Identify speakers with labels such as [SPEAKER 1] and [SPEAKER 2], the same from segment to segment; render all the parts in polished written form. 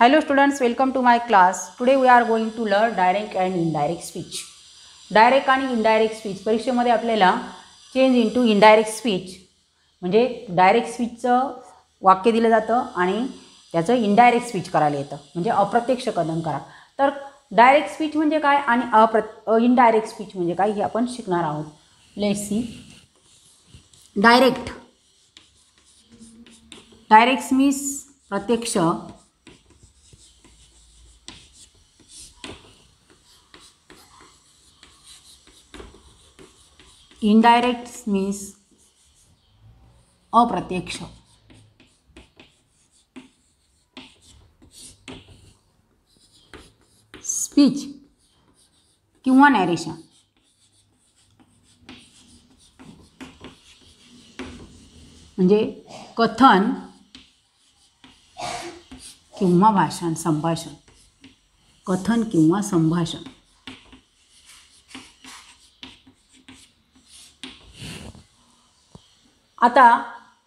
[SPEAKER 1] Hello students, welcome to my class. Today we are going to learn direct and indirect speech. Direct आणि indirect speech परीक्षेमध्ये आपल्याला change into indirect speech म्हणजे direct स्पीचचं वाक्य दिलं जातं आणि त्याचं इनडायरेक्ट स्पीच करायला येतं म्हणजे अप्रत्यक्ष कथन करा. तर डायरेक्ट स्पीच म्हणजे काय आणि इनडायरेक्ट स्पीच म्हणजे काय हे आपण शिकणार आहोत. Let's see. डायरेक्ट मीन्स प्रत्यक्ष, इनडायरेक्ट मीन्स अप्रत्यक्ष. स्पीच किंवा नॅरेशन म्हणजे कथन किंवा भाषण, संभाषण. कथन किंवा संभाषण. आता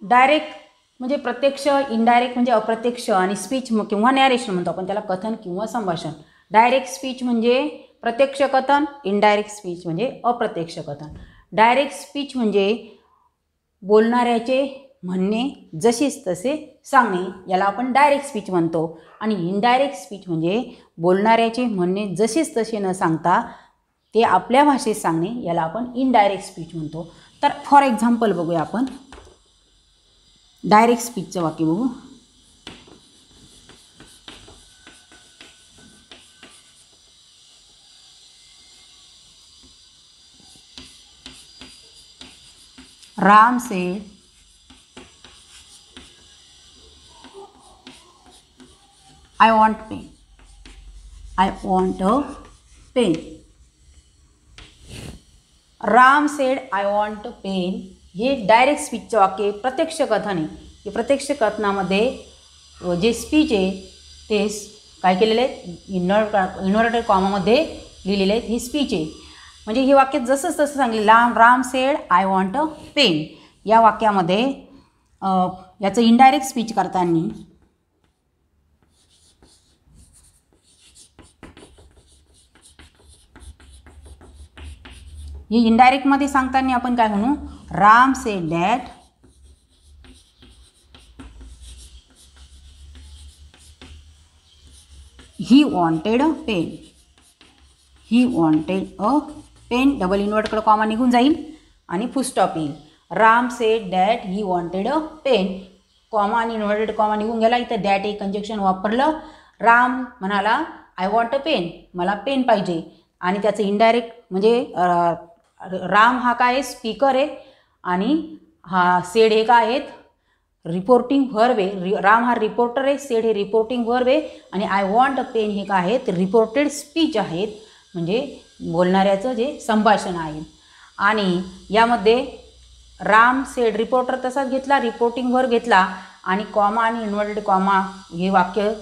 [SPEAKER 1] डायरेक्ट म्हणजे प्रत्यक्ष, इनडायरेक्ट म्हणजे अप्रत्यक्ष आणि स्पीच किंवा नॅरेशन म्हणतो आपण त्याला कथन किंवा संभाषण. डायरेक्ट स्पीच म्हणजे प्रत्यक्ष कथन, इनडायरेक्ट स्पीच म्हणजे अप्रत्यक्ष कथन. डायरेक्ट स्पीच म्हणजे बोलणाऱ्याचे म्हणणे जसेच तसे सांगणे याला आपण डायरेक्ट स्पीच म्हणतो आणि इनडायरेक्ट स्पीच म्हणजे बोलणाऱ्याचे म्हणणे जसेच तसे न सांगता ते आपल्या भाषेत सांगणे याला आपण इनडायरेक्ट स्पीच म्हणतो. तर फॉर एक्झाम्पल बघूया आपण डायरेक्ट स्पीचचं वाक्य बघू. Ram said, I want pen. I want a pen. Ram said I want pen हे डायरेक्ट स्पीचचं वाक्य प्रत्यक्ष कथन आहे. हे प्रत्यक्ष कथनामध्ये जे स्पीच आहे ते काय केलेले आहेत, इन्व्हर्टेड कॉमामध्ये लिहिलेले आहेत. ही स्पीच आहे म्हणजे हे वाक्य जसंच तसं सांगले. Ram said I want a pen या वाक्यामध्ये याचं इनडायरेक्ट स्पीच करताना हे इनडायरेक्टमध्ये सांगताना आपण काय म्हणू, Ram said that he wanted a pen. He wanted a pen. Double inverted comma निघून जाईल आणि फुल स्टॉप येईल. Ram said that he wanted a pen. Comma आणि इन्व्हर्टेड कॉमा निघून गेला. इथं दॅट एक कंजक्शन वापरलं. राम म्हणाला आय वॉन्ट अ पेन, मला पेन पाहिजे. आणि त्याचं इनडायरेक्ट म्हणजे राम हा काय आहे, स्पीकर आहे आणि हा सेड हे काय आहेत, रिपोर्टिंग व्हर्ब आहे. राम हा रिपोर्टर आहे, सेड हे रिपोर्टिंग व्हर्ब आहे आणि आय वॉन्ट अ पेन हे काय आहेत, रिपोर्टेड स्पीच आहेत म्हणजे बोलणाऱ्याचं जे संभाषण आहे. आणि यामध्ये राम सेड रिपोर्टर तसाच घेतला, रिपोर्टिंग व्हर्ब घेतला आणि कॉमा आणि इन्व्हर्टेड कॉमा हे वाक्य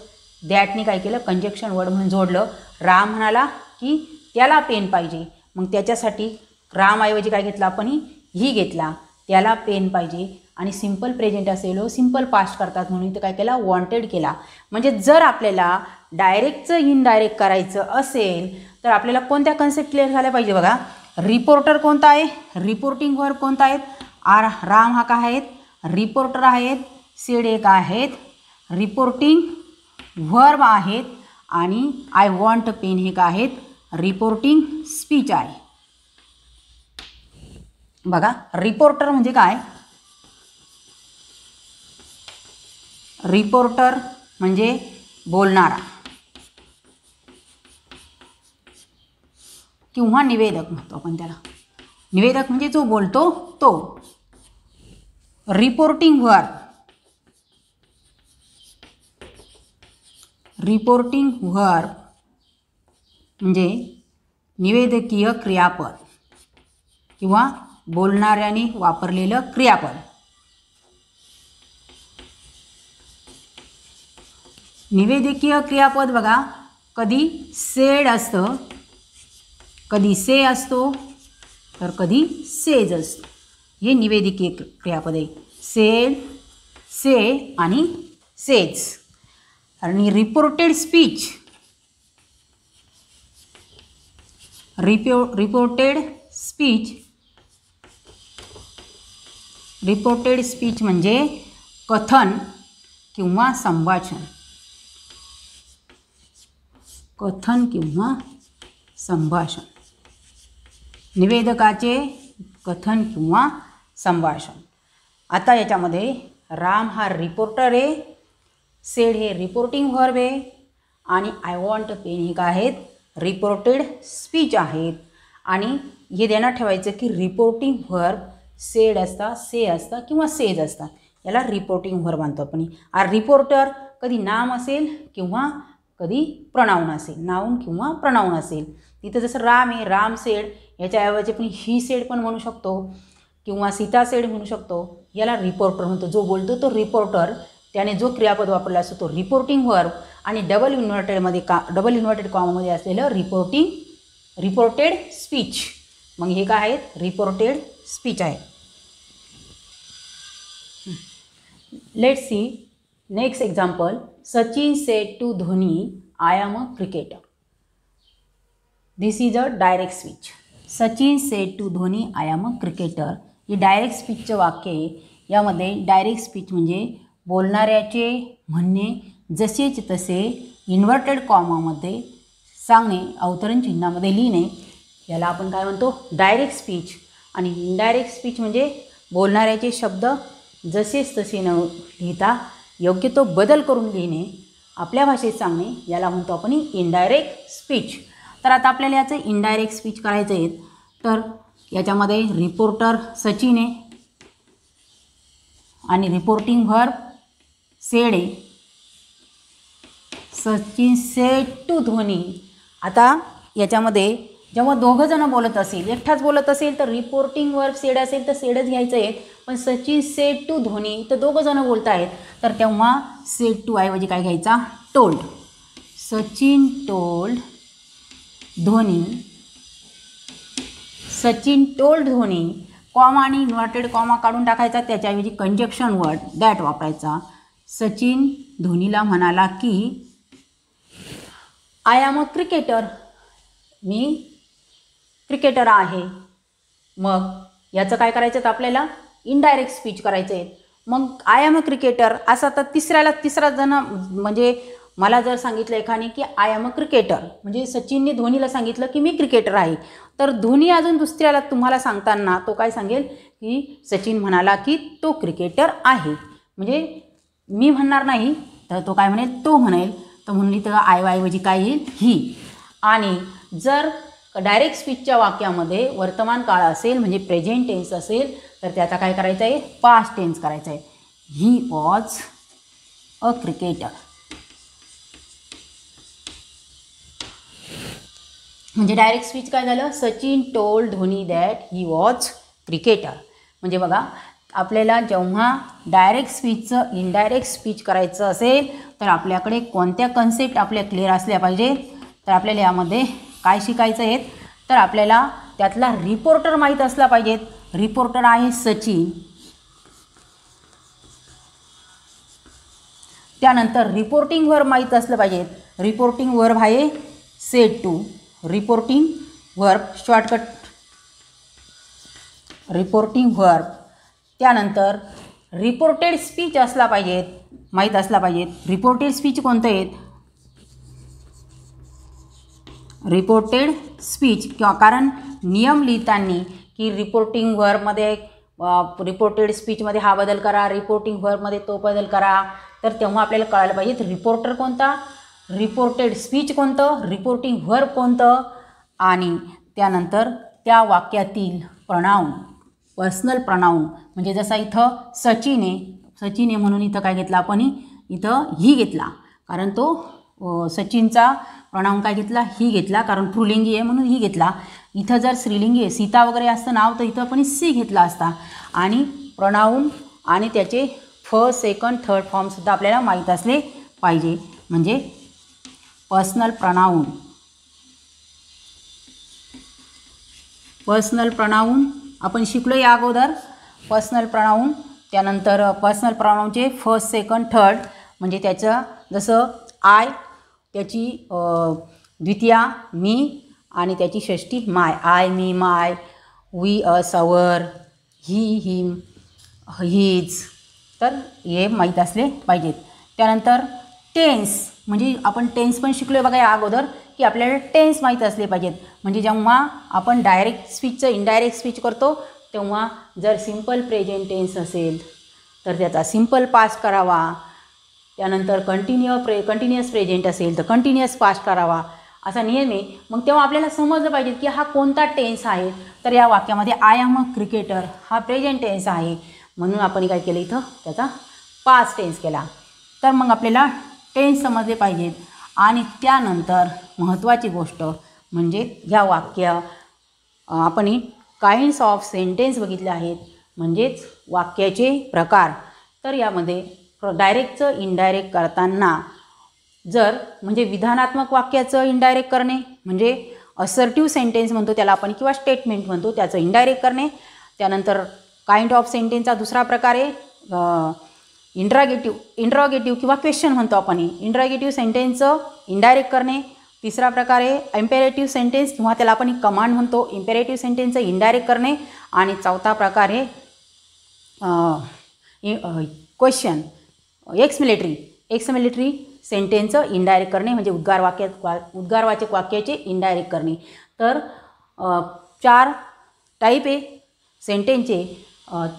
[SPEAKER 1] दॅटने काय केलं, कंजक्शन वर्ड म्हणून जोडलं. राम म्हणाला की त्याला पेन पाहिजे, मग त्याच्यासाठी रामऐवजी काय घेतला आपण, ही घेतला. त्याला पेन पाहिजे आणि सिम्पल प्रेझेंट असेल सिम्पल पास्ट करतात म्हणून इथं काय केला, वॉन्टेड केला. म्हणजे जर आपल्याला डायरेक्टचं इनडायरेक्ट करायचं असेल तर आपल्याला कोणत्या कन्सेप्ट क्लिअर झाल्या पाहिजे बघा. रिपोर्टर कोणता आहे, रिपोर्टिंग व्हर्ब कोणता आहेत, राम हा काय आहेत, रिपोर्टर आहेत. सेड एक आहेत, रिपोर्टिंग व्हर्ब आहेत आणि आय वॉन्ट पेन हे काय आहेत, रिपोर्टिंग स्पीच आहे. बघा रिपोर्टर म्हणजे काय, रिपोर्टर म्हणजे बोलणारा किंवा निवेदक म्हणतो आपण त्याला. निवेदक म्हणजे जो बोलतो तो. रिपोर्टिंग व्हर्ब, रिपोर्टिंग व्हर्ब म्हणजे निवेदकीय क्रियापद किंवा बोलणाऱ्याने वापरलेलं क्रियापद. निवेदकीय क्रियापद बघा कधी सेड असतं, कधी से असतो तर कधी सेज असतो. हे निवेदकीय क्रियापद आहे. सेड, से आणि सेज. आणि रिपोर्टेड स्पीच, रिपोर्टेड स्पीच म्हणजे कथन किंवा संभाषण, कथन किंवा संभाषण, निवेदकाचे कथन किंवा संभाषण. आता याच्यामध्ये राम हा रिपोर्टर आहे, सेड हे रिपोर्टिंग व्हर्ब आहे आणि आय वॉन्ट पेन हे काय आहेत, रिपोर्टेड स्पीच आहेत. आणि हे ध्यानात ठेवायचं की रिपोर्टिंग व्हर्ब सेड असता, से असता किंवा सेज असता, याला रिपोर्टिंग व्हर्ब म्हणतो आपण. रिपोर्टर कधी नाम असेल किंवा कधी प्रनाऊन असेल, नाऊन किंवा प्रनाऊन असेल. तिथं जसं राम आहे, राम सेड, याच्याऐवजी आपण ही सेड पण म्हणू शकतो किंवा सीता सेड म्हणू शकतो. याला रिपोर्टर म्हणतो. जो बोलतो तो रिपोर्टर, त्याने जो क्रियापद वापरला असतो तो रिपोर्टिंग व्हर्ब. आणि डबल इन्व्हर्टेड कॉमामध्ये असलेलं रिपोर्टेड स्पीच. मग हे काय आहेत, रिपोर्टेड स्पीच आहे. Let's see next example. Sachin said to Dhoni, I am a cricketer. This is a direct speech. Sachin said to Dhoni, I am a cricketer. ही डायरेक्ट स्पीचचं वाक्य आहे. यामध्ये डायरेक्ट स्पीच म्हणजे बोलणाऱ्याचे म्हणणे जसेच तसे इन्व्हर्टेड कॉमामध्ये सांगणे, अवतरण चिन्हामध्ये लिहिणे, याला आपण काय म्हणतो, डायरेक्ट स्पीच. आणि इनडायरेक्ट स्पीच म्हणजे बोलणाऱ्याचे शब्द जसेच तसे न लिहिता योग्य तो बदल करून लिहिणे, आपल्या भाषेत सांगणे, याला म्हणतो आपण इनडायरेक्ट स्पीच. तर आता आपल्याला याचं इनडायरेक्ट स्पीच करायचं आहे. तर याच्यामध्ये रिपोर्टर सचिन आहे आणि रिपोर्टिंग व्हर्ब सेड आहे. Sachin said to Dhoni. आता याच्यामध्ये जेव्हा दोघं जण बोलत असेल, एकटाच बोलत असेल तर रिपोर्टिंग वर्ब सेड असेल तर सेडच घ्यायचं आहे. पण सचिन सेड टू धोनी तर दोघं जण बोलत आहेत, तर तेव्हा सेड टू ऐवजी काय घ्यायचा, told. Sachin told Dhoni, Sachin told Dhoni. Comma आणि इन्व्हर्टेड कॉमा काढून टाकायचा, त्याच्याऐवजी कंजक्शन वर्ड दॅट वापरायचा. सचिन धोनीला म्हणाला की I am a cricketer, me cricketer आहे. मग याचं काय करायचं आहे, आपल्याला इनडायरेक्ट स्पीच करायचं आहे. मग आय एम अ क्रिकेटर असा तर तिसरा जण म्हणजे मला जर सांगितलं एकाने की आय एम अ क्रिकेटर, म्हणजे सचिनने धोनीला सांगितलं की मी क्रिकेटर आहे, तर धोनी अजून दुसऱ्याला तुम्हाला सांगताना तो काय सांगेल की सचिन म्हणाला की तो क्रिकेटर आहे. म्हणजे मी म्हणणार नाही, तर तो काय म्हणेल, तो म्हणेल. तर म्हणली तर ऐवजी काय येईल, ही. आणि जर डायरेक्ट स्पीचच्या वाक्यामध्ये वर्तमान काळ असेल म्हणजे प्रेझेंट टेन्स असेल तर त्याचा काय करायचं आहे, पास्ट टेन्स करायचा आहे. He was a cricketer. म्हणजे डायरेक्ट स्पीच काय झालं, Sachin told Dhoni that he was cricketer. म्हणजे बघा, आपल्याला जेव्हा डायरेक्ट स्पीचचं इनडायरेक्ट स्पीच करायचं असेल तर आपल्याकडे कोणत्या कन्सेप्ट आपल्या क्लिअर असल्या पाहिजेत. तर आपल्याला यामध्ये काय शिकायचं आहे, तर आपल्याला त्यातला रिपोर्टर माहीत असला पाहिजेत. रिपोर्टर आहे सचिन. त्यानंतर रिपोर्टिंग वर्ब माहीत असलं पाहिजेत. रिपोर्टिंग वर्ब आहे said to. Reporting verb shortcut reporting verb. त्यानंतर रिपोर्टेड स्पीच असला पाहिजेत, माहीत असला पाहिजेत. रिपोर्टेड स्पीच कोणतं आहेत, रिपोर्टेड स्पीच किंवा कारण नियम लिहिताना की रिपोर्टिंग वर्बमध्ये रिपोर्टेड स्पीचमध्ये हा बदल करा, रिपोर्टिंग वर्बमध्ये तो बदल करा, तर तेव्हा आपल्याला कळायला पाहिजे रिपोर्टर कोणता, रिपोर्टेड स्पीच कोणतं, रिपोर्टिंग वर्ब कोणतं, आणि त्यानंतर त्या वाक्यातील प्रनाऊन, पर्सनल प्रनाऊन. म्हणजे जसा इथं सचिन आहे म्हणून इथं काय घेतला आपण, इथं ही घेतला, कारण तो सचिनचा प्रनाऊन काय घेतला, ही घेतला, कारण पुल्लिंगी आहे म्हणून ही घेतला. इथं जर स्त्रीलिंगी आहे, सीता वगैरे असतं नाव, तर इथं आपण सी घेतला असता. आणि प्रनाऊन आणि त्याचे फर्स्ट सेकंड थर्ड फॉर्मसुद्धा आपल्याला माहीत असले पाहिजे. म्हणजे पर्सनल प्रनाऊन आपण शिकलो या अगोदर. पर्सनल प्रनाऊन, त्यानंतर पर्सनल प्रनाऊनचे फर्स्ट सेकंड थर्ड, म्हणजे त्याचं जसं आय, त्याची द्वितीया मी आणि त्याची षष्टी my. I, me, my, we, us, our, he, him, his. तर हे माहीत असले पाहिजेत. त्यानंतर टेन्स, म्हणजे आपण टेन्स पण शिकलो आहे बघा या अगोदर, की आपल्याला टेन्स माहीत असले पाहिजेत. म्हणजे जेव्हा आपण डायरेक्ट स्पीचचं इनडायरेक्ट स्पीच करतो तेव्हा जर सिम्पल प्रेझेंट टेन्स असेल तर त्याचा सिम्पल पास्ट करावा. त्यानंतर कंटिन्युअस प्रेझेंट असेल तर कंटिन्युअस पास्ट करावा, असा नियम आहे. मग तेव्हा आपल्याला समजलं पाहिजे की हा कोणता टेन्स आहे. तर या वाक्यामध्ये आय एम अ क्रिकेटर हा प्रेझेंट टेन्स आहे, म्हणून आपण काय केलं इथं त्याचा पास्ट टेन्स केला. तर मग आपल्याला टेन्स समजले पाहिजेत. आणि त्यानंतर महत्त्वाची गोष्ट म्हणजे ह्या वाक्य आपण काइंड्स ऑफ सेंटेन्स बघितले आहेत, म्हणजेच वाक्याचे प्रकार. तर यामध्ये डायरेक्टचं इनडायरेक्ट करताना जर म्हणजे विधानात्मक वाक्याचं इनडायरेक्ट करणे म्हणजे असर्टिव्ह सेंटेन्स म्हणतो त्याला आपण किंवा स्टेटमेंट म्हणतो, त्याचं इनडायरेक्ट करणे. त्यानंतर काइंड ऑफ सेंटेन्सचा दुसरा प्रकार आहे इंट्रॉगेटिव्ह किंवा क्वेश्चन म्हणतो आपण, इंट्रॉगेटिव्ह सेंटेन्सचं इनडायरेक्ट करणे. तिसरा प्रकार आहे इम्पेरेटिव्ह सेंटेन्स किंवा त्याला आपण कमांड म्हणतो, इम्पेरेटिव्ह सेंटेन्सचं इनडायरेक्ट करणे. आणि चौथा प्रकार आहे क्वेश्चन एक्समिलिटरी सेंटेन्सचं इनडायरेक्ट करणे म्हणजे उद्गारवाचक वाक्याचे इनडायरेक्ट करणे. तर 4 टाईप आहे सेंटेन्सचे,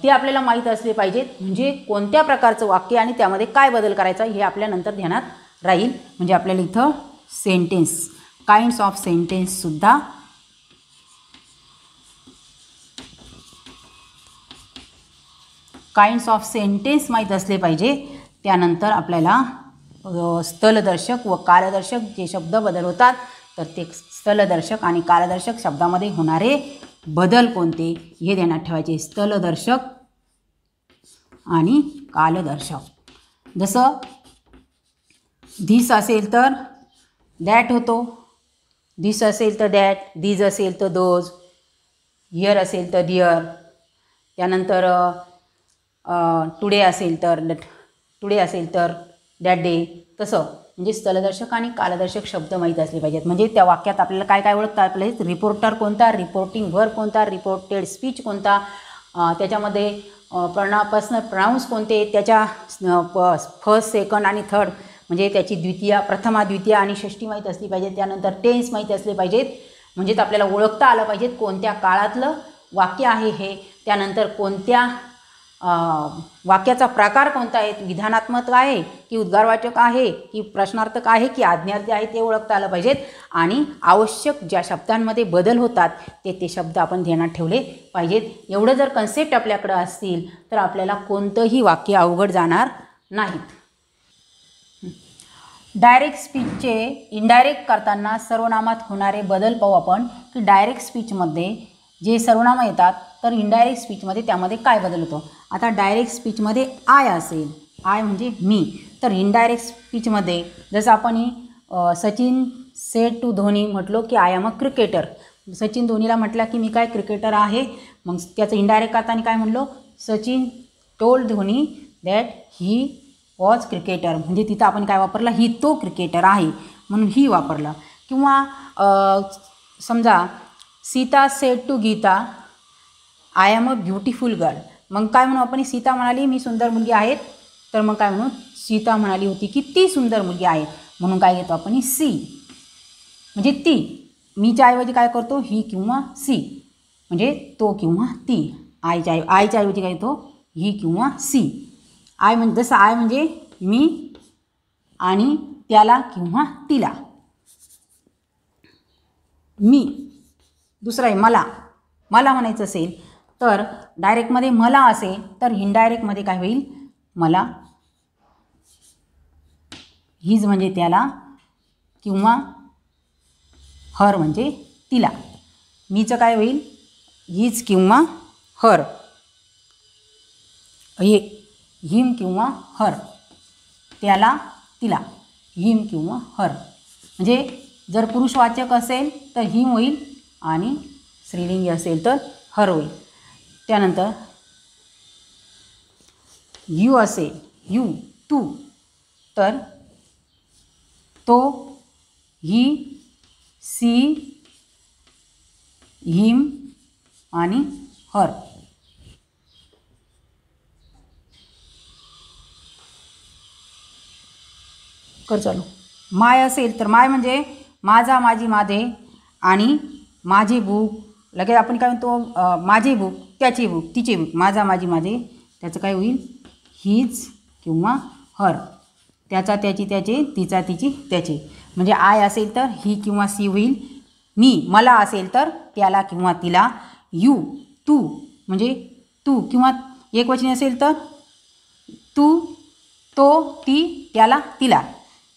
[SPEAKER 1] ते आपल्याला माहीत असले पाहिजेत. म्हणजे कोणत्या प्रकारचं वाक्य आणि त्यामध्ये काय बदल करायचा हे आपल्या नंतर ध्यानात राहील. म्हणजे आपल्याला इथं सेंटेन्स काइंड्स ऑफ सेंटेन्ससुद्धा काइंड्स ऑफ सेंटेन्स माहीत असले पाहिजे. त्यानंतर आपल्याला स्थलदर्शक व कालदर्शक जे शब्द बदल होतात तर ते स्थलदर्शक आणि कालदर्शक शब्दामध्ये होणारे बदल कोणते हे ध्यानात ठेवायचे. स्थलदर्शक आणि कालदर्शक, जसं धिस असेल तर दॅट होतो, धिस असेल तर दॅट, दीज असेल तर दोज, हिअर असेल तर दिअर. त्यानंतर टुडे असेल तर दॅट डे. तसं म्हणजे स्थलदर्शक आणि कालदर्शक शब्द माहीत असले पाहिजेत. म्हणजे त्या वाक्यात आपल्याला काय काय ओळखता आपल्याला रिपोर्टर कोणता, रिपोर्टिंग व्हर्ब कोणता, रिपोर्टेड स्पीच कोणता, त्याच्यामध्ये पर्सनल प्रोनाउन्स कोणते, त्याच्या फर्स्ट, सेकंड आणि थर्ड म्हणजे त्याची द्वितीया, प्रथमा, द्वितीया आणि षष्टी माहीत असली पाहिजे. त्यानंतर टेन्स माहीत असले पाहिजेत, म्हणजेच आपल्याला ओळखता आलं पाहिजेत कोणत्या काळातलं वाक्य आहे हे. त्यानंतर कोणत्या वाक्याचा प्रकार कोणता आहे, विधानात्मक आहे की उद्गारवाचक आहे की प्रश्नार्थक आहे की आज्ञार्थी आहे ते ओळखता आलं पाहिजेत. आणि आवश्यक ज्या शब्दांमध्ये बदल होतात ते शब्द आपण ध्यानात ठेवले पाहिजेत. एवढं जर कन्सेप्ट आपल्याकडं असतील तर आपल्याला कोणतंही वाक्य अवघड जाणार नाहीत. डायरेक्ट स्पीचचे इनडायरेक्ट करताना सर्वनामात होणारे बदल पाहू आपण, की डायरेक्ट स्पीचमध्ये जे सर्वनामं येतात तर इनडायरेक्ट स्पीचमध्ये त्यामध्ये काय बदल होतो. आता डायरेक्ट स्पीचमध्ये आय असेल, आय म्हणजे मी, तर इनडायरेक्ट स्पीचमध्ये जसं आपण सचिन सेड टू धोनी म्हटलो की I am a cricketer, Sachin धोनीला म्हटलं की मी काय क्रिकेटर आहे. मग त्याचं इनडायरेक्ट करताना काय म्हणलो, Sachin told Dhoni that he was cricketer, म्हणजे तिथं आपण काय वापरलं, ही तो क्रिकेटर आहे म्हणून ही वापरलं. किंवा समजा Sita said to Gita I am a beautiful girl, मग काय म्हणू आपण, सीता म्हणाली मी सुंदर मुलगी आहे, तर मग काय म्हणू, सीता म्हणाली होती की ती सुंदर मुलगी आहे, म्हणून काय घेतो आपण सी, म्हणजे ती. मीच्या ऐवजी काय करतो, ही किंवा सी, म्हणजे तो किंवा ती. आयच्या ऐवजी काय घेतो, ही किंवा सी. आय म्हणजे जसं आय म्हणजे मी आणि त्याला किंवा तिला, मी. दुसरं आहे मला म्हणायचं असेल तर डायरेक्टमध्ये मला असेल तर इनडायरेक्टमध्ये काय होईल, मला, हिज म्हणजे त्याला किंवा हर म्हणजे तिला. मीचं काय होईल, हिज किंवा हर, हे हिम किंवा हर, त्याला तिला, हिम किंवा हर. म्हणजे जर पुरुषवाचक असेल तर हिम होईल आणि स्त्रीलिंगी असेल तर हर होईल. त्यानंतर यू असेल, यू तू, तर तो, ही, सी, हिम आणि हर. कर चालू. माय असेल तर माय म्हणजे माझा, माझी, माझे आणि माझे बुक. लगेच आपण काय म्हणतो, माझे बुक, त्याचे बुक, तिचे बुक. माझा, माझी, माझे, त्याचं काय होईल, हीज किंवा हर. त्याचा, त्याची, त्याचे, तिचा, तिची, त्याचे. म्हणजे आय असेल तर ही किंवा सी होईल. मी, मला असेल तर त्याला किंवा तिला. यू, तू म्हणजे तू किंवा एकवचनी असेल तर तू, तो, ती, त्याला, तिला.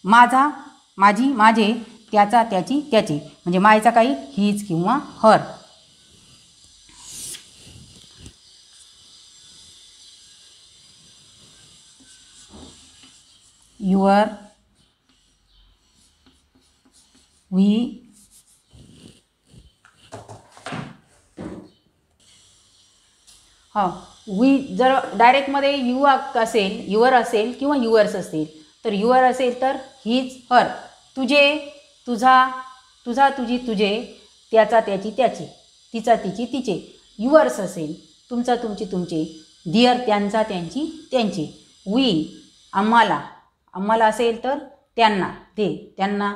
[SPEAKER 1] माझा, माझी, माझे, त्याचा, त्याची, त्याचे. म्हणजे मायचा काही हीज किंवा हर. युअर, वी, हां, वी जर डायरेक्टमध्ये यू असेल, युअर असेल किंवा युअर्स असेल तर युअर असेल तर हीज, हर. तुझे, तुझा, तुझा, तुझी, तुझे, त्याचा, त्याची, त्याचे, तिचा, तिची, तिचे. युअर्स असेल, तुमचा, तुमची, तुमचे. दिअर, त्यांचा, त्यांची, त्यांचे. वी, आम्हाला, आम्हाला असेल तर त्यांना, ते, त्यांना.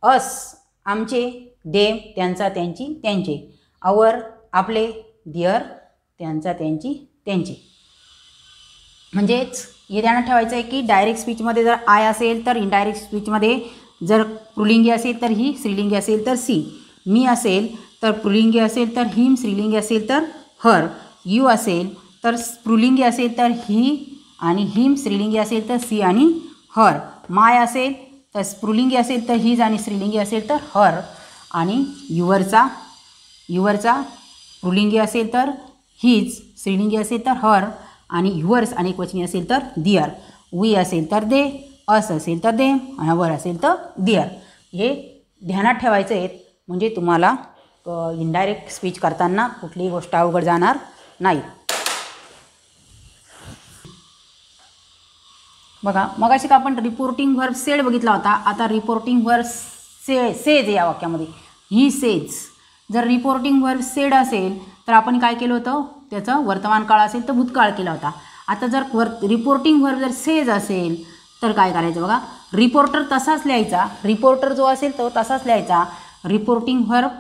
[SPEAKER 1] अस, आमचे. देम, त्यांचा, त्यांची, त्यांचे. आवर, आपले. दिअर, त्यांचा, त्यांची, त्यांचे. म्हणजेच हे ध्यानात ठेवायचं आहे की डायरेक्ट स्पीचमध्ये जर आय असेल तर इनडायरेक्ट स्पीचमध्ये जर पुल्लिंगी असेल तर ही, स्त्रीलिंगी असेल तर सी. मी असेल तर पुल्लिंगी असेल तर हिम, स्त्रीलिंगी असेल तर हर. यू असेल तर पुल्लिंगी असेल तर ही आणि हिम, स्त्रीलिंगी असेल तर सी आणि हर. माय असेल तर पुल्लिंगी असेल तर हीज आणि स्त्रीलिंगी असेल तर हर. आणि युअरचा, युअरचा पुल्लिंगी असेल तर हीज, स्त्रीलिंगी असेल तर हर. आणि युअर्स अनेकवचनी असेल तर दिअर. वी असेल तर दे, अस असेल तर देम आणि वर असेल तर दिअर. हे ध्यानात ठेवायचं आहे म्हणजे तुम्हाला इनडायरेक्ट स्पीच करताना कुठलीही गोष्ट अवघड जाणार नाही. बघा मगाशी का आपण रिपोर्टिंग व्हर्ब सेड बघितला होता. आता रिपोर्टिंग व्हर्ब सेज या वाक्यामध्ये ही सेज. जर रिपोर्टिंग व्हर्ब सेड असेल तर आपण काय केलं होतं, त्याचं वर्तमान काळ असेल तर भूतकाळ केला होता. आता जर रिपोर्टिंग व्हर्ब जर सेज असेल तर काय करायचं बघा, रिपोर्टर तसाच लिहायचा. रिपोर्टर जो असेल तो तसाच लिहायचा. रिपोर्टिंग व्हर्ब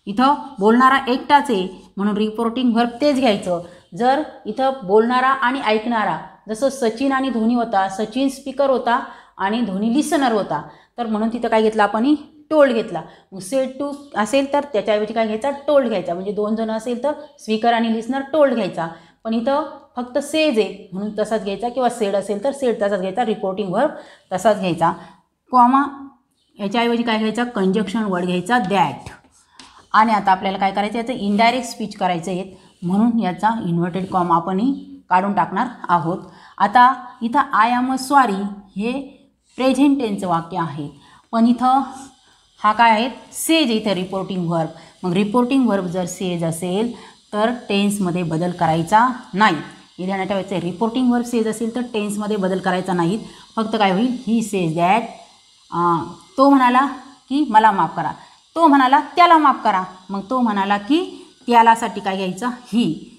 [SPEAKER 1] इथं बोलणारा एकटाच आहे म्हणून रिपोर्टिंग व्हर्ब तेच घ्यायचं. जर इथं बोलणारा आणि ऐकणारा जसं सचिन आणि धोनी होता, सचिन स्पीकर होता आणि धोनी लिसनर होता, तर म्हणून तिथं काय घेतलं आपण, टोल्ड घेतला. मग सेड टू असेल तर त्याच्याऐवजी काय घ्यायचा, टोल्ड घ्यायचा. म्हणजे दोन जण असेल तर स्पीकर आणि लिसनर टोल्ड घ्यायचा. पण इथं फक्त सेज आहे म्हणून तसाच घ्यायचा, किंवा सेड असेल तर सेड तसाच घ्यायचा. रिपोर्टिंग व्हर्ब तसाच घ्यायचा. कॉमा याच्याऐवजी काय घ्यायचा, कंजक्शन वर्ड घ्यायचा, दॅट. आणि आता आपल्याला काय करायचं, याचं इनडायरेक्ट स्पीच करायचं आहे म्हणून याचा इन्व्हर्टेड कॉमा आपणही काढून टाकणार आहोत. आता इथं आय एम सॉरी हे प्रेझेंट टेन्सचं वाक्य आहे, पण इथं हा काय आहे, सेज. इथं रिपोर्टिंग व्हर्ब. मग रिपोर्टिंग व्हर्ब जर सेज असेल तर टेन्समध्ये बदल करायचा नाही. हे ध्यानात ठेवायचं आहे. रिपोर्टिंग व्हर्ब सेज असेल तर टेन्समध्ये बदल करायचा नाही. फक्त काय होईल, ही सेज दॅट. तो म्हणाला की मला माफ करा, तो म्हणाला त्याला माफ करा. मग तो म्हणाला की त्यालासाठी काय घ्यायचं, ही.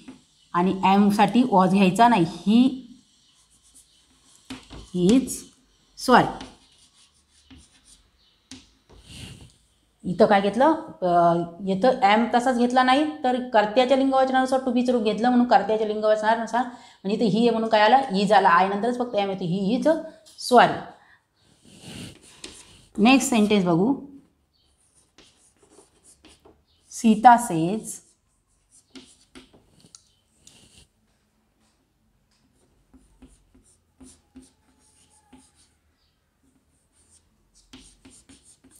[SPEAKER 1] आणि ॲमसाठी वॉज घ्यायचा नाही. ही इज सॉरी. इथं काय घेतलं, इथं ॲम तसाच घेतला नाही तर कर्त्याच्या लिंगवचनानुसार टू बीचं रूप घेतलं म्हणून कर्त्याच्या लिंगवचनानुसार. म्हणजे इथं ही आहे म्हणून काय आलं, ही झाला. आय नंतरच फक्त ॲम येते. He is sorry. Next sentence बघू. Sita says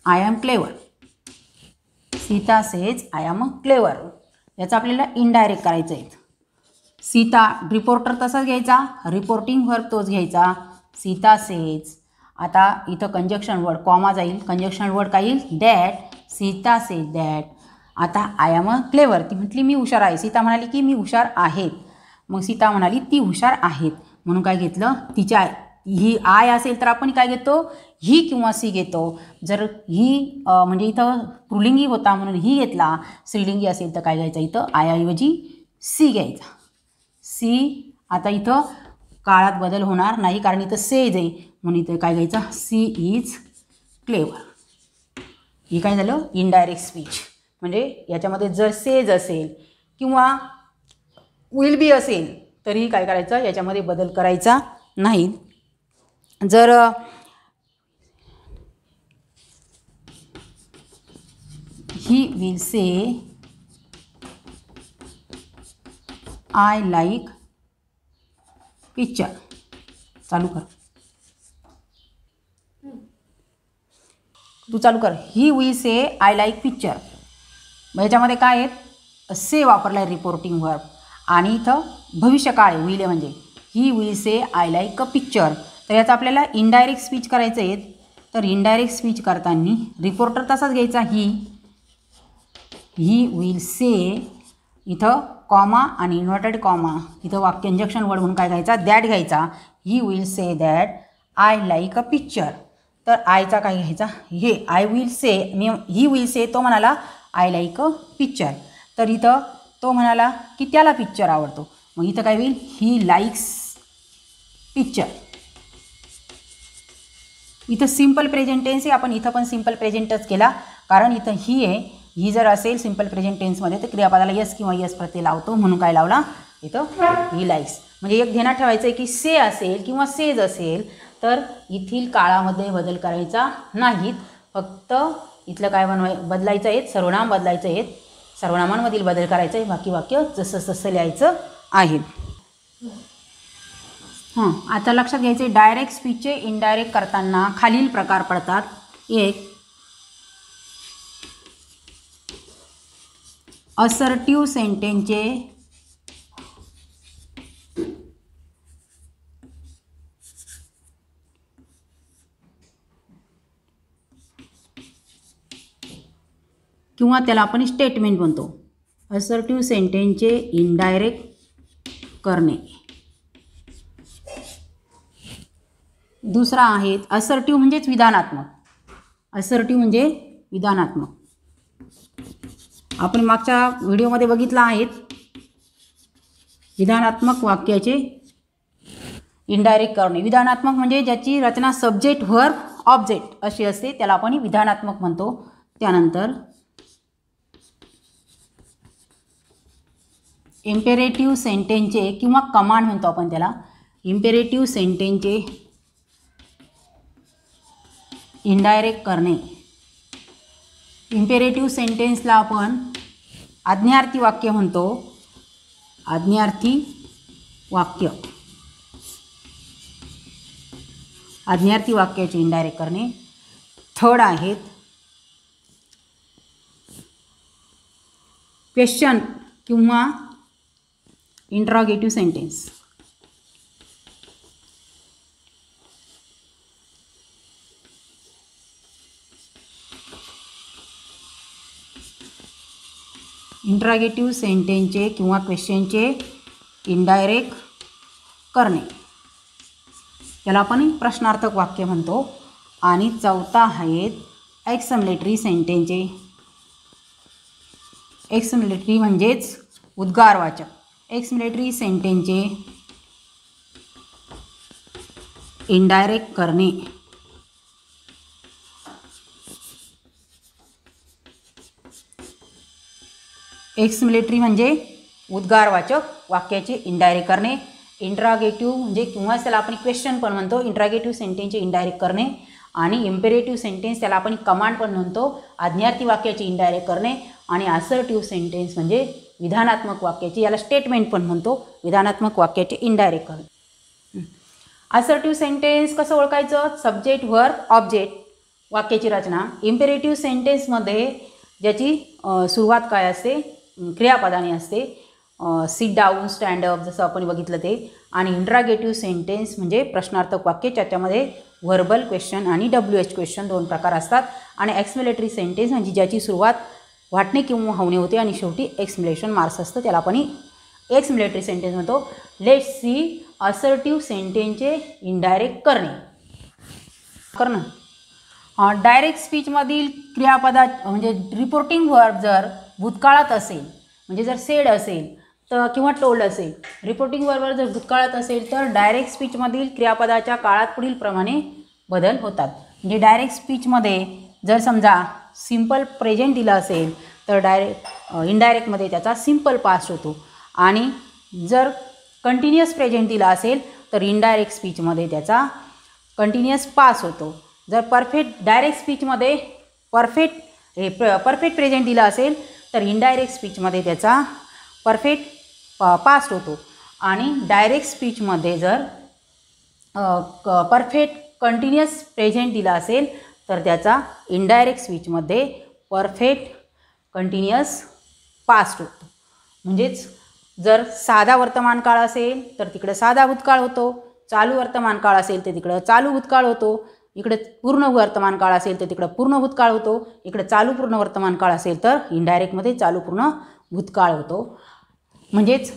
[SPEAKER 1] I am clever. Sita says I am clever. याचं आपल्याला इनडायरेक्ट करायचं आहे. सीता रिपोर्टर तसाच घ्यायचा, रिपोर्टिंग व्हर्ब तोच घ्यायचा. सीता सेज. आता इथं कंजक्शन वर्ड कॉमा जाईल. कंजक्शन वर्ड काय येईल, दॅट. Sita says that. आता आय एम क्लेवर. ती म्हटली मी हुशार आहे. सीता म्हणाली की मी हुशार आहेत. मग सीता म्हणाली ती हुशार आहेत म्हणून काय घेतलं, ही आय असेल तर आपण काय घेतो, ही किंवा सी घेतो. जर ही म्हणजे इथं पुल्लिंगी होता म्हणून ही घेतला, स्त्रीलिंगी असेल तर काय घ्यायचं, इथं आयऐवजी सी घ्यायचा. सी आता इथं काळात बदल होणार नाही कारण इथं सेज आहे म्हणून इथं काय घ्यायचा, सी इज क्लेवर. ही काय झालं, इनडायरेक्ट स्पीच. म्हणजे याच्यामध्ये जर सेज असेल किंवा विल बी असेल तरीही काय करायचं, याच्यामध्ये बदल करायचा नाही. जर he will say I like picture, चालू कर, तू चालू कर. He will say I like picture. मग याच्यामध्ये काय आहेत, से वापरला आहे रिपोर्टिंग वर्ब आणि इथं भविष्यकाळ आहे, विल आहे म्हणजे he will say I like a picture. तर याचा आपल्याला इनडायरेक्ट स्पीच करायचं आहे. तर इनडायरेक्ट स्पीच करताना रिपोर्टर तसाच घ्यायचा, ही विल से, इथं कॉमा आणि इन्व्हर्टेड कॉमा, इथं वाक्य इंजक्शन वर्ड म्हणून काय घ्यायचा, दॅट घ्यायचा. He will say that I like a picture. तर आयचा काय घ्यायचा, हे I will say, he will say तो म्हणाला आय लाईक अ पिक्चर. तर इथं तो म्हणाला की त्याला पिक्चर आवडतो, मग इथं काय होईल, ही लाईक्स पिक्चर. इथं सिम्पल प्रेझेंट टेन्स आहे, आपण इथं पण सिम्पल प्रेझेंटच केला कारण इथं ही आहे. ही जर असेल सिम्पल प्रेझेंट टेन्समध्ये तर क्रियापदाला यस किंवा यस प्रत्यय लावतो म्हणून काय लावला इथं, ही लाईक्स. म्हणजे एक ध्यानात ठेवायचं आहे की से असेल किंवा सेज असेल तर येथील काळामध्ये बदल करायचा नाहीत, फक्त इथलं काय बदलायचं आहे, सर्वनाम बदलायचं आहे, सर्वनामांमधील बदल करायचं आहे, बाकी वाक्य जसं जसं लिहायचं आहे. हां, आता लक्षात घ्यायचे डायरेक्ट स्पीचचे इनडायरेक्ट करताना खालील प्रकार पडतात. एक, असर्टिव्ह सेंटेन्सचे किंवा त्याला आपण स्टेटमेंट म्हणतो. असर्टिव्ह सेंटेन्सचे इनडायरेक्ट करणे. दुसरा आहे असर्टिव्ह म्हणजेच विधानात्मक. असर्टिव्ह म्हणजे विधानात्मक. आपण मागच्या व्हिडिओमध्ये बघितलं आहे विधानात्मक वाक्याचे इनडायरेक्ट करणे. विधानात्मक म्हणजे ज्याची रचना सब्जेक्ट व्हर्ब ऑब्जेक्ट अशी असते त्याला आपण विधानात्मक म्हणतो. त्यानंतर इम्पेरेटिव्ह सेंटेन्सचे किंवा कमांड म्हणतो आपण त्याला. इम्पेरेटिव्ह सेंटेन्सचे इनडायरेक्ट करणे. इम्पेरेटिव्ह सेंटेन्सला आपण आज्ञार्थी वाक्य म्हणतो. आज्ञार्थी वाक्य. आज्ञार्थी वाक्याचे इनडायरेक्ट करणे. थर्ड आहेत क्वेश्चन किंवा इंट्रॉगेटिव्ह सेंटेन्स. इंट्रॉगेटिव्ह सेंटेन्सचे किंवा क्वेश्चनचे इनडायरेक्ट करणे त्याला आपण प्रश्नार्थक वाक्य म्हणतो. आणि चौथा आहेत एक्सक्लेमेटरी सेंटेन्सचे. एक्सक्लेमेटरी म्हणजेच उद्गारवाचक. एक्सक्लेमेटरी सेंटेन्सचे इनडायरेक्ट करणे. एक्सक्लेमेटरी म्हणजे उद्गारवाचक वाक्याचे इनडायरेक्ट करणे. इंट्रॉगेटिव्ह म्हणजे किंवा त्याला आपण क्वेश्चन पण म्हणतो. इंट्रॉगेटिव्ह सेंटेन्सचे इनडायरेक्ट करणे. आणि इम्पेरेटिव्ह सेंटेन्स त्याला आपण कमांड पण म्हणतो. आज्ञार्थी वाक्याचे इनडायरेक्ट करणे. आणि असर्टिव्ह सेंटेन्स म्हणजे विधानात्मक वाक्याचे, याला स्टेटमेंट पण म्हणतो, विधानात्मक वाक्याचे इनडायरेक्ट करणे. असर्टिव्ह सेंटेन्स कसं ओळखायचं, सब्जेक्ट व्हर्ब ऑब्जेक्ट वाक्याची रचना. इम्पेरेटिव्ह सेंटेन्समध्ये ज्याची सुरुवात काय असते, क्रियापदाने असते. सिट डाऊन, स्टँड अप जसं आपण बघितलं ते. आणि इंट्रॉगेटिव्ह सेंटेन्स म्हणजे प्रश्नार्थक वाक्य, त्याच्यामध्ये व्हर्बल क्वेश्चन आणि WH क्वेश्चन दोन प्रकार असतात. आणि एक्सक्लेमेटरी सेंटेन्स म्हणजे ज्याची सुरुवात वाटणे किंवा हवणे होते आणि शेवटी एक्सक्लेमेशन मार्क्स असतं, त्याला आपण एक्सक्लेमेटरी सेंटेन्स म्हणतो. लेट्स सी असर्टिव्ह सेंटेन्सचे इनडायरेक्ट करणं. डायरेक्ट स्पीचमधील क्रियापदा म्हणजे रिपोर्टिंग वर्ब जर भूतकाळात असेल, म्हणजे जर सेड असेल तर किंवा टोल्ड असेल, रिपोर्टिंग वर्ब जर भूतकाळात असेल तर डायरेक्ट स्पीचमधील क्रियापदाच्या काळात पुढील प्रमाणे बदल होतात. म्हणजे डायरेक्ट स्पीचमध्ये जर समजा सिम्पल प्रेझेंट दिलं असेल तर इनडायरेक्टमध्ये त्याचा सिम्पल पास्ट होतो. आणि जर कंटिन्युअस प्रेझेंट दिला असेल तर इनडायरेक्ट स्पीचमध्ये त्याचा कंटिन्युअस पास होतो. जर डायरेक्ट स्पीचमध्ये परफेक्ट प्रेझेंट दिला असेल तर इनडायरेक्ट स्पीचमध्ये त्याचा परफेक्ट पास्ट होतो. आणि डायरेक्ट स्पीचमध्ये जर परफेक्ट कंटिन्युअस प्रेझेंट दिला असेल तर त्याचा इनडायरेक्ट स्पीचमध्ये परफेक्ट कंटिन्युअस पास्ट होतो. म्हणजेच जर साधा वर्तमान काळ असेल तर तिकडे साधा भूतकाळ होतो, चालू वर्तमान काळ असेल तर तिकडं चालू भूतकाळ होतो, इकडे पूर्ण वर्तमान काळ असेल तर तिकडं पूर्ण भूतकाळ होतो, इकडे चालू पूर्ण वर्तमान काळ असेल तर इनडायरेक्टमध्ये चालू पूर्ण भूतकाळ होतो. म्हणजेच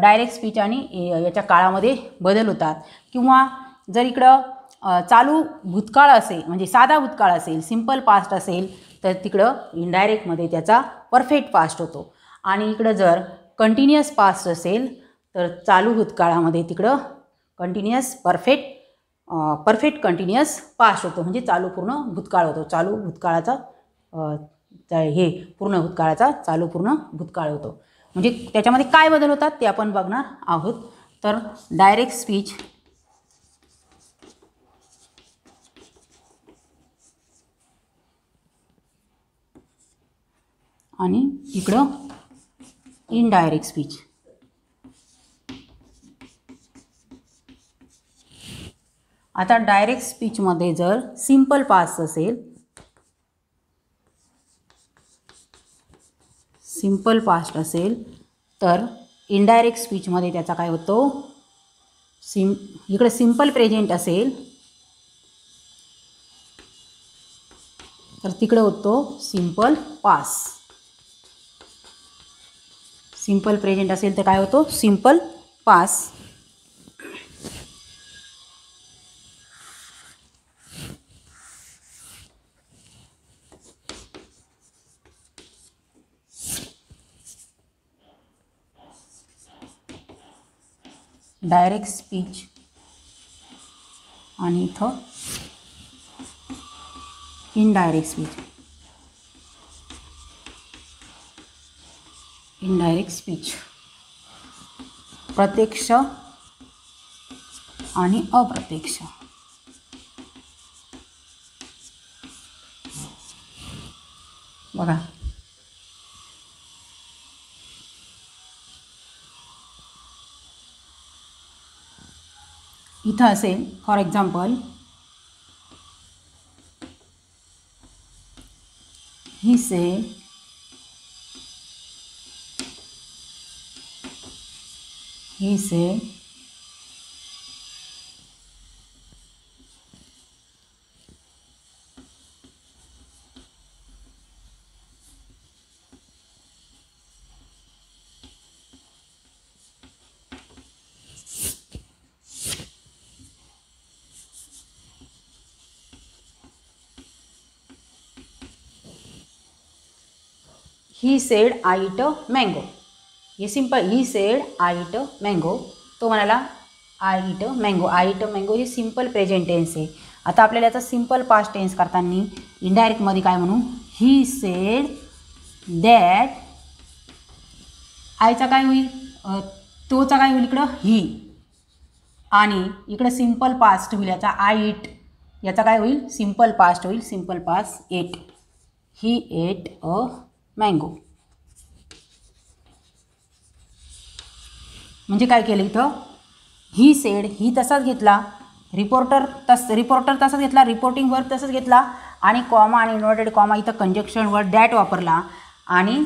[SPEAKER 1] डायरेक्ट स्पीच आणि याच्या काळामध्ये बदल होतात. किंवा जर इकडं चालू भूतकाळ असेल म्हणजे साधा भूतकाळ असेल, सिम्पल पास्ट असेल तर तिकडं इनडायरेक्टमध्ये त्याचा परफेक्ट पास्ट होतो. आणि इकडं जर कंटिन्युअस पास्ट असेल तर चालू भूतकाळामध्ये तिकडं परफेक्ट कंटिन्युअस पास्ट होतो. म्हणजे चालू पूर्ण भूतकाळ होतो. चालू भूतकाळाचा पूर्ण भूतकाळाचा चालू पूर्ण भूतकाळ होतो. म्हणजे त्याच्यामध्ये काय बदल होतात ते आपण बघणार आहोत. तर डायरेक्ट स्पीच आणि इकडं इनडायरेक्ट स्पीच. आता डायरेक्ट स्पीचमध्ये जर सिम्पल पास्ट असेल तर इनडायरेक्ट स्पीचमध्ये त्याचा काय होतो, इकडे सिम्पल प्रेझेंट असेल तर तिकडे होतो सिम्पल पास्ट. सिम्पल प्रेझेंट असेल तर काय होतो, सिम्पल पास्ट. डायरेक्ट स्पीच आणि इथं इनडायरेक्ट स्पीच. प्रत्यक्ष आणि अप्रत्यक्ष. बघा इथं असेल for example he said he said I eat a mango. हे simple. he said I eat a mango. तो म्हणाला I eat a mango. I eat a mango हे सिम्पल प्रेझेंट टेन्स आहे. आता आपल्याला याचा सिम्पल पास्ट टेन्स करताना इनडायरेक्टमध्ये काय म्हणू, he said that. आयचा काय होईल, तोचा काय होईल इकडं ही. आणि इकडं सिम्पल पास्ट होईल याचा I eat. याचा काय होईल, सिम्पल पास्ट होईल. Simple past ate. he ate a mango. म्हणजे काय केलं इथं, ही सेड ही तसाच घेतला, रिपोर्टर तसाच घेतला, रिपोर्टिंग वर्ब तसंच घेतला आणि कॉमा आणि इन्व्हर्टेड कॉमा इथं कंजक्शन वर्ड दॅट वापरला. आणि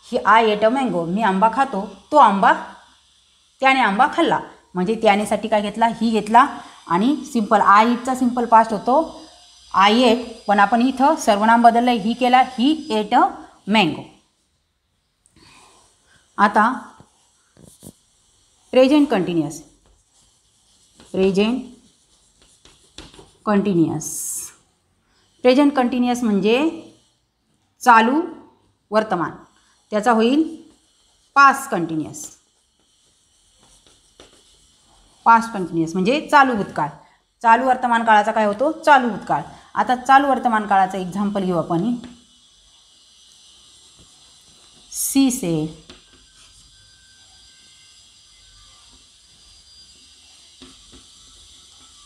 [SPEAKER 1] ही आय एट अ मँगो, मी आंबा खातो, त्याने आंबा खाल्ला. म्हणजे त्यानेसाठी काय घेतला, ही घेतला. आणि सिम्पल आय इटचा सिम्पल पास्ट होतो आय एट, पण आपण इथं सर्वनाम बदललं, ही केला, ही एट अ मँगो. आता present continuous. Present continuous. Present continuous म्हणजे चालू वर्तमान, त्याचा होईल पास्ट कंटिन्युअस. पास्ट कंटिन्युअस म्हणजे चालू भूतकाळ. चालू वर्तमान काळाचा काय होतो? चालू भूतकाळ. आता चालू वर्तमान काळाचं एक्झाम्पल घेऊ आपण. She said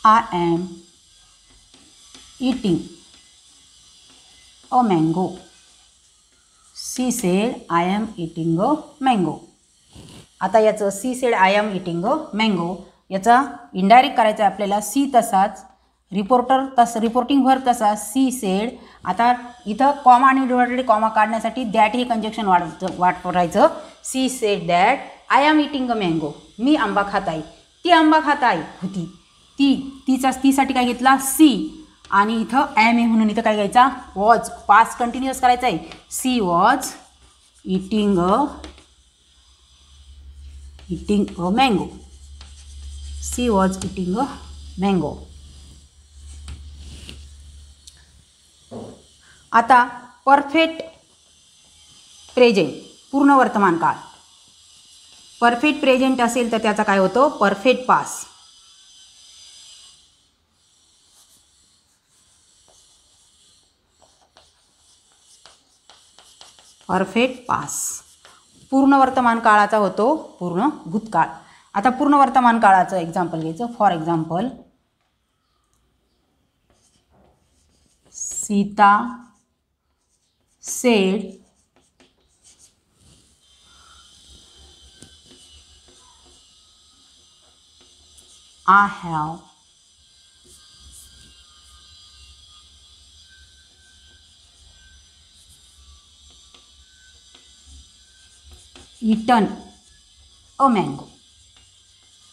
[SPEAKER 1] I am eating a mango. She said I am eating a mango. आता याचं she said I am eating a mango याचा इनडायरेक्ट करायचा आहे आपल्याला. सी तसाच, रिपोर्टिंग व्हर्ब तसा सी सेड. आता इथं कॉमा आणि इन्व्हर्टेड कॉमा काढण्यासाठी दॅट हे कंजक्शन वापरायचं. She said that I am eating a mango. मी आंबा खात आहे. ती आंबा खात आहे होती. तीसाठी काय घेतला? सी. आणि इथं एम ए म्हणून इथं काय घ्यायचा? वॉज. पास्ट कंटिन्युअस करायचा आहे. She was eating a mango. She was eating a mango. आता परफेक्ट प्रेझेंट पूर्ण वर्तमान काळ. परफेक्ट प्रेझेंट असेल तर त्याचा काय होतो? Perfect past. Perfect past. पूर्ण वर्तमान काळाचा होतो पूर्ण भूतकाळ. आता पूर्ण वर्तमान काळाचं एक्झाम्पल घ्यायचं. For example Sita sed I have eaten a mango.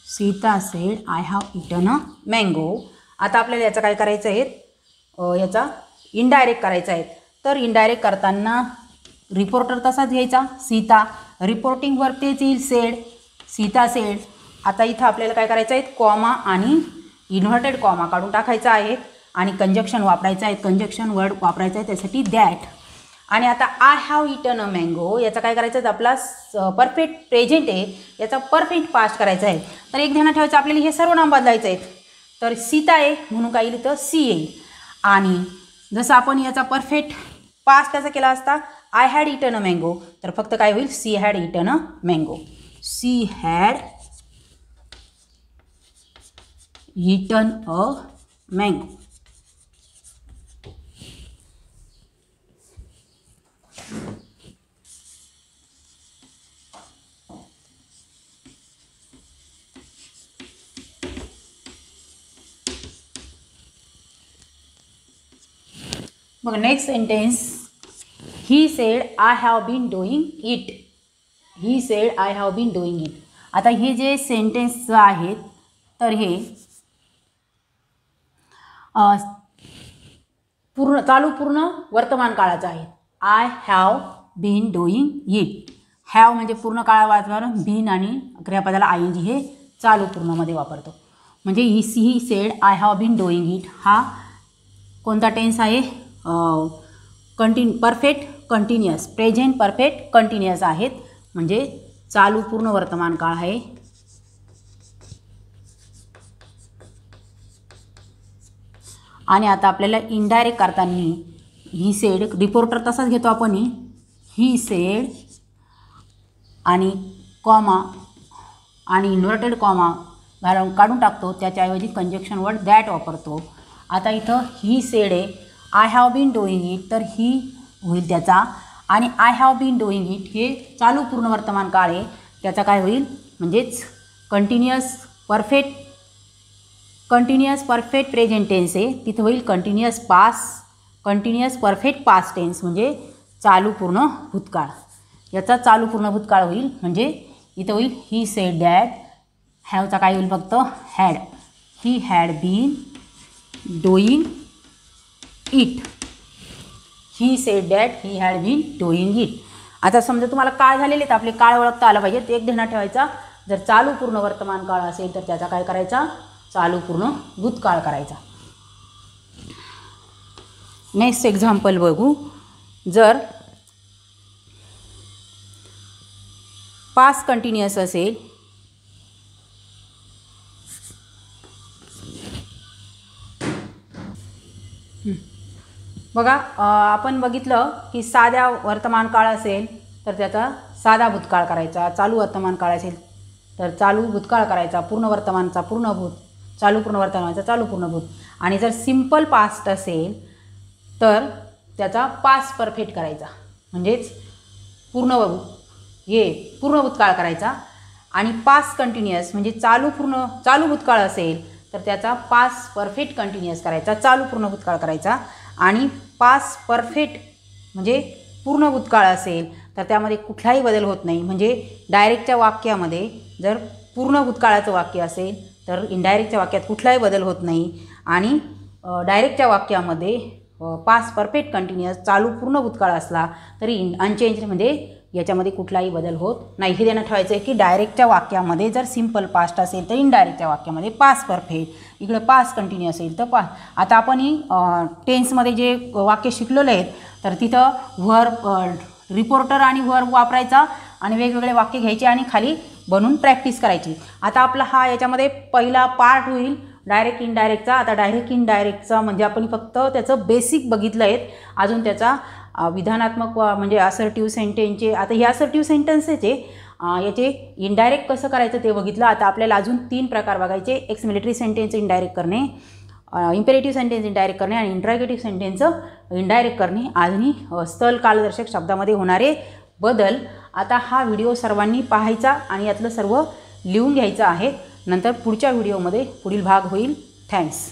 [SPEAKER 1] Sita sed I have eaten a mango. आता आपल्याला याचं काय करायचं आहे? याचा इनडायरेक्ट करायचा आहे. तर इनडायरेक्ट करताना रिपोर्टर तसाच घ्यायचा सीता. रिपोर्टिंग वर्ब तेच येईल सेड. सीता सेड. आता इथं आपल्याला काय करायचं आहे? कॉमा आणि इन्व्हर्टेड कॉमा काढून टाकायचा आहे आणि कंजक्शन वापरायचं आहे. कंजक्शन वर्ड वापरायचं आहे त्यासाठी दॅट. आणि आता I have eaten a mango याचा काय करायचं आहे? आपला परफेक्ट प्रेझेंट आहे, याचा परफेक्ट पास्ट करायचा आहे. तर एक ध्यानात ठेवायचं आपल्याला हे सर्व नाम बदलायचं आहेत. तर सीता आहे म्हणून काय येईल? तर सी येईल. आणि जसं आपण याचा परफेक्ट पास्ट त्याचा केला असता I had eaten a mango, तर फक्त काय होईल? She had eaten a mango. She had eaten a mango. मग next sentence he said I have been doing it. He said I have been doing it. आता हे जे sentence आहेत तर हे पूर्ण वर्तमान काळाचं आहे. I have been doing it. Have म्हणजे पूर्ण काळावर, बीन आणि क्रियापदाला आय एन जी हे चालू पूर्णमध्ये वापरतो. म्हणजे he said I have been doing it हा कोणता टेन्स आहे? Perfect continuous. Present perfect continuous आहेत म्हणजे चालू पूर्ण वर्तमान काळ आहे. आणि आता आपल्याला इनडायरेक्ट करताना ही सेड रिपोर्टर तसाच घेतो आपण. ही सेड आणि कॉमा आणि इन्व्हर्टेड कॉमा काढून टाकतो, त्याच्याऐवजी कंजक्शन वर्ड दॅट वापरतो. आता इथं ही सेड आहे, I have been doing it, तर ही होईल त्याचा. आणि I have been doing it हे चालू पूर्ण वर्तमान काळ आहे, त्याचा काय होईल? म्हणजेच कंटिन्युअस परफेक्ट प्रेझेंट टेन्स आहे, तिथं होईल कंटिन्युअस परफेक्ट पास्ट टेन्स म्हणजे चालू पूर्ण भूतकाळ. याचा चालू पूर्ण भूतकाळ होईल म्हणजे इथं होईल ही सेड दॅट. हॅवचा काय होईल? फक्त had. He had been doing it. He said that he had been doing it. आता समजा तुम्हाला काळ झालेले तर आपले काळ ओळखता आला पाहिजे. ते एक ध्यानात ठेवायचा. जर चालू पूर्ण वर्तमान काळ असेल तर त्याचा काय करायचा? चालू पूर्ण भूतकाळ करायचा. नेक्स्ट एक्झाम्पल बघू. जर पास्ट कंटिन्युअस असेल बघा, आपण बघितलं की साध्या वर्तमान काळ असेल तर त्याचा साधा भूतकाळ करायचा, चालू वर्तमान काळ असेल तर चालू भूतकाळ करायचा, पूर्ण वर्तमानचा पूर्ण भूत, चालू पूर्ण वर्तमानाचा चालू पूर्ण भूत. आणि जर सिम्पल पास्ट असेल तर त्याचा पास्ट परफेक्ट करायचा, म्हणजेच पूर्ण भूतकाळ करायचा. आणि पास्ट कंटिन्युअस म्हणजे चालू भूतकाळ असेल तर त्याचा पास्ट परफेक्ट कंटिन्युअस करायचा, चालू पूर्ण भूतकाळ करायचा. आणि पास्ट परफेक्ट म्हणजे पूर्ण भूतकाळ असेल तर त्यामध्ये कुठलाही बदल होत नाही. म्हणजे डायरेक्टच्या वाक्यामध्ये जर पूर्ण भूतकाळाचं वाक्य असेल तर इनडायरेक्टच्या वाक्यात कुठलाही बदल होत नाही. आणि डायरेक्टच्या वाक्यामध्ये पास्ट परफेक्ट कंटिन्युअस चालू पूर्ण भूतकाळ असला तरी अनचेंज म्हणजे याच्यामध्ये कुठलाही बदल होत नाही. हे ध्यानात ठेवायचं आहे की डायरेक्टच्या वाक्यामध्ये जर सिम्पल पास्ट असेल तर इनडायरेक्टच्या वाक्यामध्ये पास्ट परफेक्ट, इकडं पास्ट कंटिन्यू असेल तर आता आपण ही टेन्समध्ये जे वाक्य शिकलेले आहेत तर तिथं व्हर्ब, रिपोर्टर आणि व्हर्ब वापरायचा आणि वेगवेगळे वाक्य घ्यायचे आणि खाली बनवून प्रॅक्टिस करायची. आता आपला हा याच्यामध्ये पहिला पार्ट होईल डायरेक्ट इनडायरेक्टचा. आता डायरेक्ट इनडायरेक्टचा म्हणजे आपण फक्त त्याचं बेसिक बघितलं आहेत, अजून त्याचा विधानात्मक म्हणजे असर्टिव्ह सेंटेन्सचे, आता हे असर्टिव्ह सेंटेन्सेचे याचे इनडायरेक्ट कसं करायचं ते बघितलं. आता आपल्याला अजून 3 प्रकार बघायचे. एक्स मिलिटरी सेंटेन्स इनडायरेक्ट करणे, इम्पेरेटिव्ह सेंटेन्स इनडायरेक्ट करणे आणि इंट्रॅगेटिव्ह सेंटेन्स इनडायरेक्ट करणे आणि स्थल कालदर्शक शब्दामध्ये होणारे बदल. आता हा व्हिडिओ सर्वांनी पाहायचा आणि यातलं सर्व लिहून घ्यायचं आहे. नंतर पुढच्या व्हिडिओमध्ये पुढील भाग होईल. थँक्स.